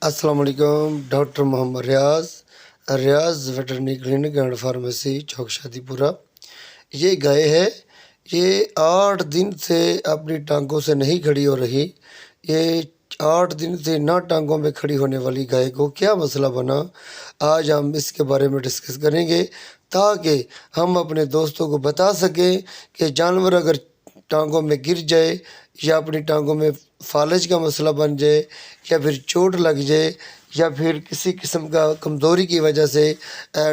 अस्सलाम वालेकुम। Doctor Mohammad Riyaz veterinary clinic and pharmacy चौक शादीपुरा। ये गाय है, ये 8 दिन से अपनी टांगों से नहीं खड़ी हो रही। ये 8 दिन से ना टांगों में खड़ी होने वाली गाय को क्या मसला बना, आज हम इसके बारे में डिस्कस करेंगे ताकि हम अपने दोस्तों को बता सकें कि जानवर अगर टांगों में गिर जाए या अपनी टांगों में फालज का मसला बन जाए या फिर चोट लग जाए या फिर किसी किस्म का कमज़ोरी की वजह से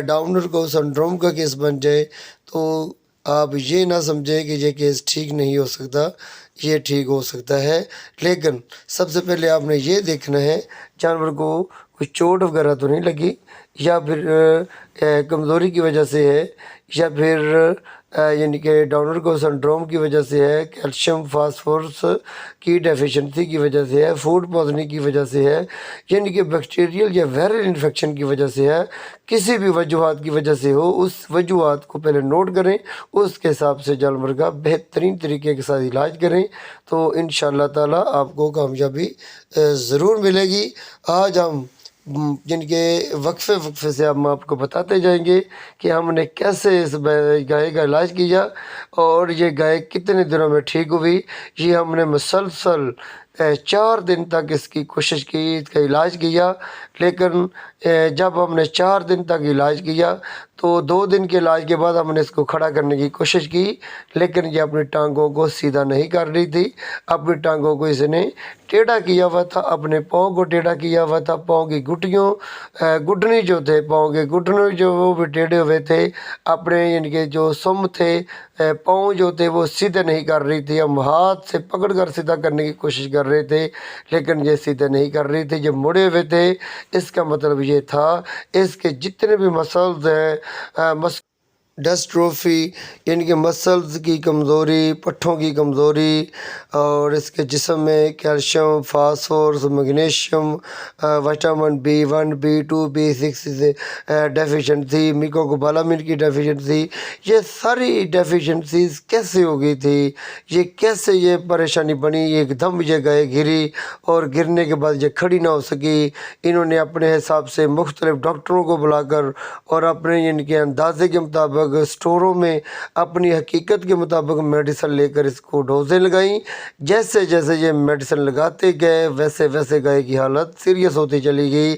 डाउनर को सिंड्रोम का केस बन जाए, तो आप ये ना समझें कि ये केस ठीक नहीं हो सकता, ये ठीक हो सकता है। लेकिन सबसे पहले आपने ये देखना है जानवर को कोई चोट वगैरह तो नहीं लगी या फिर कमज़ोरी की वजह से है या फिर यानी कि डाउनर को सिंड्रोम की वजह से है, कैल्शियम फास्फोरस की डेफिशिएंसी की वजह से है, फूड पॉइजनिंग की वजह से है, यानी कि बैक्टीरियल या वायरल इन्फेक्शन की वजह से है, किसी भी वजूहात की वजह से हो, उस वजूहात को पहले नोट करें, उसके हिसाब से जानवर का बेहतरीन तरीके के साथ इलाज करें तो इंशाअल्लाह ताला आपको कामयाबी ज़रूर मिलेगी। आज हम जिनके वक्फे से हम आपको बताते जाएंगे कि हमने कैसे इस गाय का इलाज किया और ये गाय कितने दिनों में ठीक हुई। ये हमने मुसलसल 4 दिन तक इसकी कोशिश की, इसका इलाज किया, लेकिन जब हमने 4 दिन तक इलाज किया तो 2 दिन के इलाज के बाद हमने इसको खड़ा करने की कोशिश की, लेकिन ये अपनी टांगों को सीधा नहीं कर रही थी। अपनी टांगों को इसने टेढ़ा किया हुआ था, अपने पाँव को टेढ़ा किया हुआ था, पाँव की घुटनी जो थे, पाँव के घुटने जो वो भी टेढ़े हुए थे, अपने यानी कि जो सुम थे, पाँव जो थे वो सीधे नहीं कर रही थी। हम हाथ से पकड़ कर सीधा करने की कोशिश कर रहे थे लेकिन ये सीधे नहीं कर रही थी, जब मुड़े हुए थे। इसका मतलब ये था इसके जितने भी मसल्स हैं, डिस्ट्रोफी यानी कि मसल्स की कमज़ोरी, पट्ठों की कमज़ोरी और इसके जिस्म में calcium phosphorus magnesium vitamin B1 B2 B6 deficiency, mecobalamin की डेफिशिएंसी, ये सारी डेफिशिएंसीज कैसे हो गई थी, ये कैसे ये परेशानी बनी। एकदम ये गाय गिरी और गिरने के बाद ये खड़ी ना हो सकी। इन्होंने अपने हिसाब से मुख्तलिफ डॉक्टरों को बुलाकर और अपने इनके अंदाजे के मुताबिक स्टोरों में अपनी हकीकत के मुताबिक मेडिसिन लेकर इसको डोजें लगाई। जैसे जैसे ये मेडिसिन लगाते गए वैसे वैसे गाय की हालत सीरियस होती चली गई,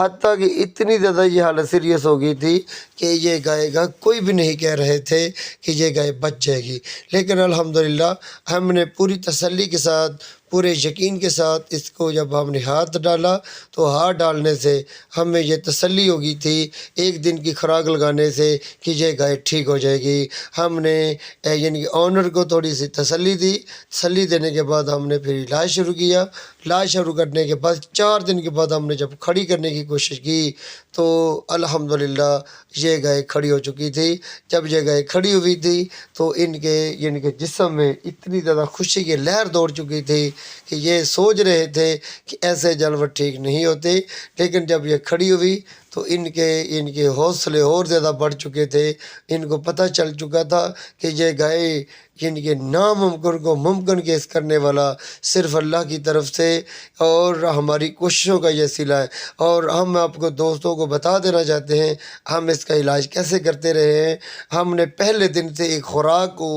हत्ता कि इतनी ज़्यादा ये हालत सीरियस हो गई थी कि ये गाय का कोई भी नहीं कह रहे थे कि ये गाय बच जाएगी। लेकिन अल्हम्दुलिल्लाह हमने पूरी तसल्ली के साथ, पूरे यकीन के साथ इसको जब हमने हाथ डाला तो हाथ डालने से हमें ये तसल्ली हो गई थी एक दिन की खुराक लगाने से कि ये गाय ठीक हो जाएगी। हमने यानी कि ऑनर को थोड़ी सी तसल्ली दी, तसल्ली देने के बाद हमने फिर इलाज शुरू किया। इलाज शुरू करने के बाद 4 दिन के बाद हमने जब खड़ी करने की कोशिश की तो अल्हम्दुलिल्लाह ये गाय खड़ी हो चुकी थी। जब ये गाय खड़ी हुई थी तो इनके यानी कि जिस्म में इतनी ज़्यादा खुशी की लहर दौड़ चुकी थी कि ये सोच रहे थे कि ऐसे जानवर ठीक नहीं होते। लेकिन जब ये खड़ी हुई तो इनके हौसले और ज़्यादा बढ़ चुके थे। इनको पता चल चुका था कि ये गाय इनके नामुमकिन को मुमकिन केस करने वाला सिर्फ़ अल्लाह की तरफ से और हमारी कोशिशों का ये सिला है। और हम आपको दोस्तों को बता देना चाहते हैं हम इसका इलाज कैसे करते रहे हैं। हमने पहले दिन से एक खुराक को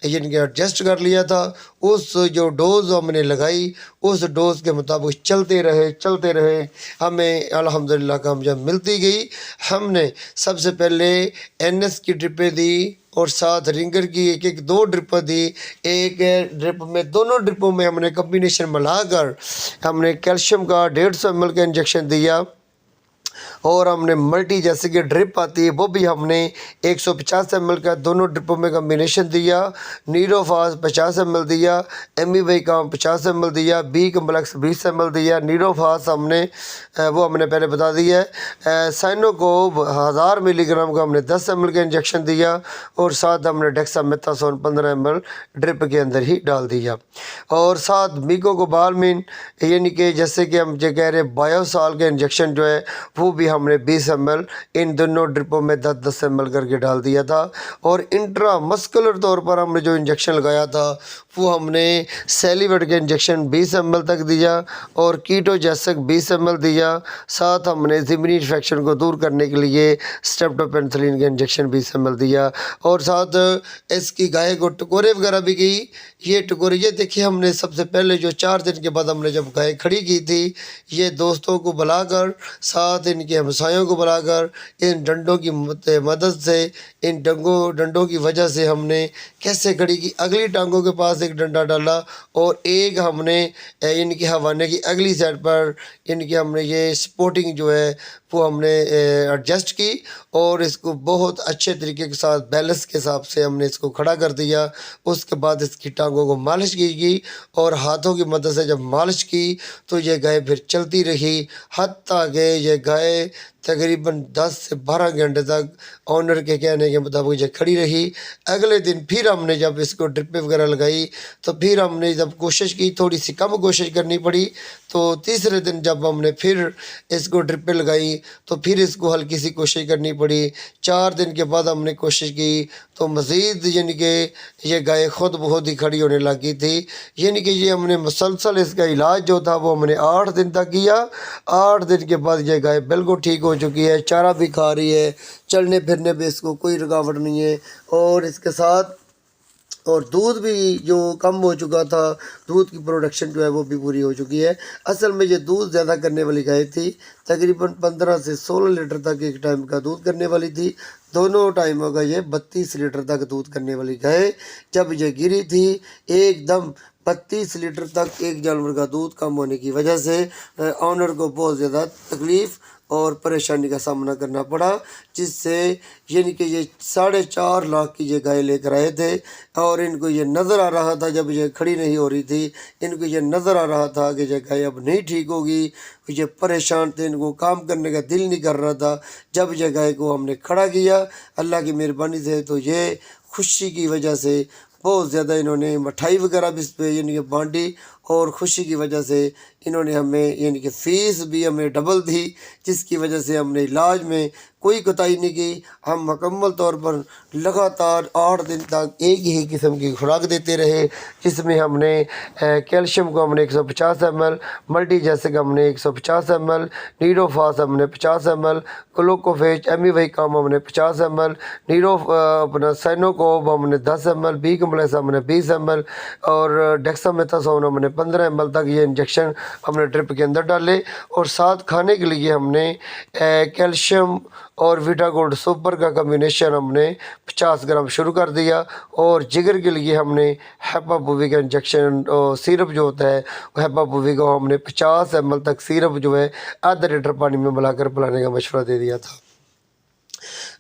यानी कि एडजस्ट कर लिया था, उस जो डोज़ हमने लगाई उस डोज़ के मुताबिक चलते रहे, हमें अल्हम्दुलिल्लाह कामयाबी मिलती गई। हमने सबसे पहले NS की ड्रिपें दी और साथ रिंगर की एक 2 ड्रिप दी। एक ड्रिप में, दोनों ड्रिपों में हमने कम्बिनेशन मिलाकर हमने कैल्शियम का 150 ml का इंजेक्शन दिया और हमने मल्टी जैसे कि ड्रिप आती है वो भी हमने 150 ml का दोनों ड्रिपों में कम्बिनेशन दिया। नीरोफास 50 ml दिया, एमीवाई का 50 ml दिया, बी कम्प्लेक्स 20 ml दिया। नीरोफास हमने पहले बता दिया है। साइनो को 1000 मिलीग्राम का हमने 10 ml का इंजेक्शन दिया और साथ हमने डेक्सामेथासोन 15 ml ड्रिप के अंदर ही डाल दिया। और साथ मिकोबालामिन यानी कि जैसे कि हम जो कह रहे हैं बायोसाल का इंजेक्शन जो है वो भी हम ने 20 ml इन दोनों ड्रिपों में 10-10 ml करके डाल दिया था। और इंट्रामस्कुलर तौर पर हमने जो इंजेक्शन लगाया था वो हमने सेलिवेट के इंजेक्शन 20 ml तक दिया और कीटोजैसिक 20 ml दिया। साथ हमने ज़िमनी इन्फेक्शन को दूर करने के लिए स्ट्रेप्टोपेनिसिलिन के इंजेक्शन 20 ml दिया। और साथ इसकी गाय को टकोरे वगैरह भी की। ये टकोरे, ये देखिए, हमने सबसे पहले जो 4 दिन के बाद हमने जब गाय खड़ी की थी, ये दोस्तों को बुलाकर, साथ इनके हमसायों को बुलाकर, इन डंडों की मदद से, इन डंडों की वजह से हमने कैसे खड़ी की। अगली टांगों के पास एक डंडा डाला और एक हमने इनके हवाने की अगली साइड पर इनके हमने ये सपोर्टिंग जो है वो हमने एडजस्ट की और इसको बहुत अच्छे तरीके के साथ बैलेंस के हिसाब से हमने इसको खड़ा कर दिया। उसके बाद इसकी टांगों को मालिश की गई और हाथों की मदद से जब मालिश की तो ये गाय फिर चलती रही, हत्ता कि ये गाय तकरीबन 10 से 12 घंटे तक ऑनर के कहने के मुताबिक ये खड़ी रही। अगले दिन फिर हमने जब इसको ड्रिपें वगैरह लगाई तो फिर हमने जब कोशिश की, थोड़ी सी कम कोशिश करनी पड़ी, तो तीसरे दिन जब हमने फिर इसको ड्रिपें लगाई तो फिर इसको हल्की सी कोशिश करनी पड़ी। 4 दिन के बाद हमने कोशिश की तो मज़ीद यानी कि ये गाय ख़ुद बहुत ही खड़ी होने लगी थी। यानी कि ये हमने मुसलसल इसका इलाज जो था वो हमने 8 दिन तक किया। 8 दिन के बाद ये गाय बिल्कुल ठीक हो चुकी है, चारा भी खा रही है, चलने फिरने पे इसको कोई रुकावट नहीं है। और इसके साथ और दूध भी जो कम हो चुका था, दूध की प्रोडक्शन जो है वो भी पूरी हो चुकी है। असल में ये दूध ज़्यादा करने वाली गाय थी, तकरीबन 15 से 16 लीटर तक एक टाइम का दूध करने वाली थी। दोनों टाइमों का ये 32 लीटर तक दूध करने वाली गाय जब ये गिरी थी, एकदम 32 लीटर तक एक जानवर का दूध कम होने की वजह से ऑनर को बहुत ज़्यादा तकलीफ़ और परेशानी का सामना करना पड़ा, जिससे यानी कि ये 4.5 लाख की ये गाय लेकर आए थे। और इनको ये नज़र आ रहा था, जब ये खड़ी नहीं हो रही थी, इनको ये नज़र आ रहा था कि ये गाय अब नहीं ठीक होगी। ये परेशान थे, इनको काम करने का दिल नहीं कर रहा था। जब ये गाय को हमने खड़ा किया अल्लाह की मेहरबानी से, तो ये खुशी की वजह से बहुत ज़्यादा इन्होंने मिठाई वगैरह भी इस पर यानी कि बांटी और ख़ुशी की वजह से इन्होंने हमें यानी कि फ़ीस भी हमें डबल दी, जिसकी वजह से हमने इलाज में कोई कोताही नहीं की। हम मुकम्मल तौर पर लगातार 8 दिन तक एक ही किस्म की खुराक देते रहे, जिसमें हमने कैल्शियम को हमने 150 ml, मल्टी जैसे का हमने 150 ml, नीडोफास हमने 50 ml, ग्लूकोफेज एमी काम हमने 50 ml, नीडो अपना साइनोकोब हमने 10 ml, बी कम्प्लेक्स हमने 20 ml और डेक्सामेथासोन हमने 15 ml तक ये इंजेक्शन हमने ड्रिप के अंदर डाले। और साथ खाने के लिए हमने कैल्शियम और विटागोल्ड सुपर का कम्बिनेशन हमने 50 ग्राम शुरू कर दिया। और जिगर के लिए हमने हेपाबुवी का इंजेक्शन और सिरप जो होता है हेपाबुवी को हमने 50 ml तक सिरप जो है आधा लीटर पानी में मिलाकर पिलाने का मशवरा दे दिया था।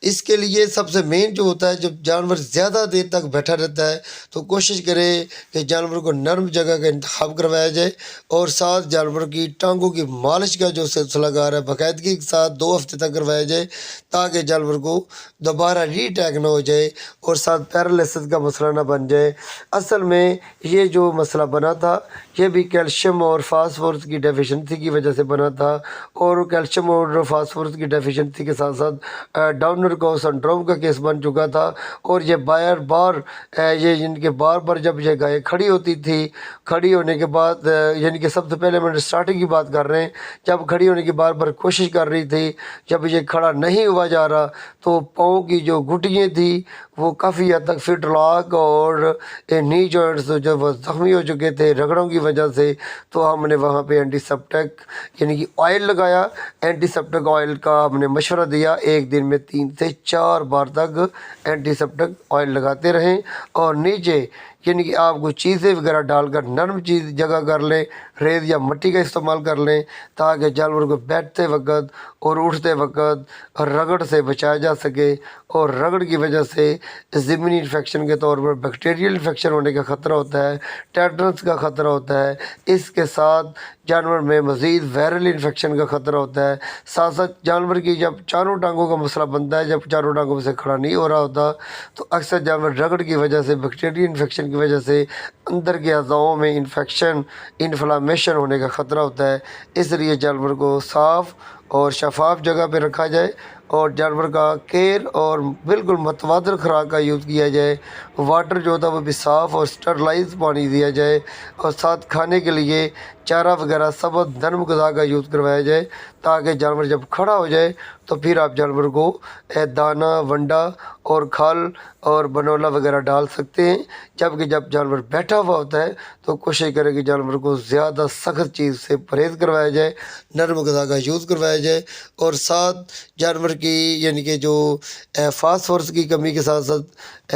इसके लिए सबसे मेन जो होता है, जब जानवर ज़्यादा देर तक बैठा रहता है तो कोशिश करें कि जानवर को नरम जगह का इंतखाब करवाया जाए और साथ जानवर की टांगों की मालिश का जो सिलसिलाकार है बाकायदगी के साथ 2 हफ्ते तक करवाया जाए, ताकि जानवर को दोबारा रीअटैक ना हो जाए और साथ पैरालिसिस का मसला ना बन जाए। असल में ये जो मसला बना था ये भी कैल्शियम और फास्फोरस की डेफिशिएंसी की वजह से बना था। और कैल्शियम और फास्फोरस की डेफिशिएंसी के साथ साथ डाउनर को सिंड्रोम का केस बन चुका था। और ये बार ये इनके बार जब ये गाय खड़ी होती थी, खड़ी होने के बाद यानी कि सबसे पहले मैंने स्टार्टिंग की बात कर रहे हैं, जब खड़ी होने की बार कोशिश कर रही थी, जब ये खड़ा नहीं हुआ जा रहा तो पाँव की जो घुटियाँ थी वो काफ़ी हद तक फिट लॉक और नी जॉइंट्स जो वो ज़ख्मी हो चुके थे रगड़ों की वजह से, तो हमने वहाँ पे एंटीसेप्टिक यानी कि ऑयल लगाया। एंटीसेप्टिक ऑयल का हमने मशवरा दिया, एक दिन में 3 से 4 बार तक एंटीसेप्टिक ऑयल लगाते रहें। और नीचे यानी कि आप कुछ चीज़ें वगैरह डालकर नरम चीज़ जगह कर लें, रेत या मिट्टी का इस्तेमाल कर लें, ताकि जानवर को बैठते वक्त और उठते वक्त रगड़ से बचाया जा सके। और रगड़ की वजह से ज़िमनी इन्फेक्शन के तौर पर बैक्टीरियल इन्फेक्शन होने का ख़तरा होता है, टेटनस का ख़तरा होता है। इसके साथ जानवर में मज़ीद वायरल इन्फेक्शन का ख़तरा होता है। साथ साथ जानवर की जब चारों टांगों का मसला बनता है, जब चारों टांगों से खड़ा नहीं हो रहा होता तो अक्सर जानवर रगड़ की वजह से बैक्टीरियल इन्फेक्शन کی وجہ سے اندر کے اعضاؤں میں انفلامیشن ہونے کا خطرہ ہوتا ہے، اس لیے جانور کو صاف اور شفاف جگہ پہ رکھا جائے اور جانور کا کیئر اور بالکل متواتر خوراک کا یوز کیا جائے۔ واٹر جو ہوتا ہے وہ بھی صاف اور اسٹرلائز پانی دیا جائے، اور ساتھ کھانے کے لیے چارہ وغیرہ سبز نرم غذا کا یوز کروایا جائے، تاکہ جانور جب کھڑا ہو جائے تو پھر آپ جانور کو دانہ، ونڈا اور کھال اور بنولا وغیرہ ڈال سکتے ہیں۔ جبکہ جب جانور بیٹھا ہوا ہوتا ہے تو کوشش کرے کہ جانور کو زیادہ سخت چیز سے پرہیز کروایا جائے، نرم غذا کا یوز کروایا جائے، اور ساتھ جانور کی یعنی کہ جو فاسفورس کی کمی کے ساتھ ساتھ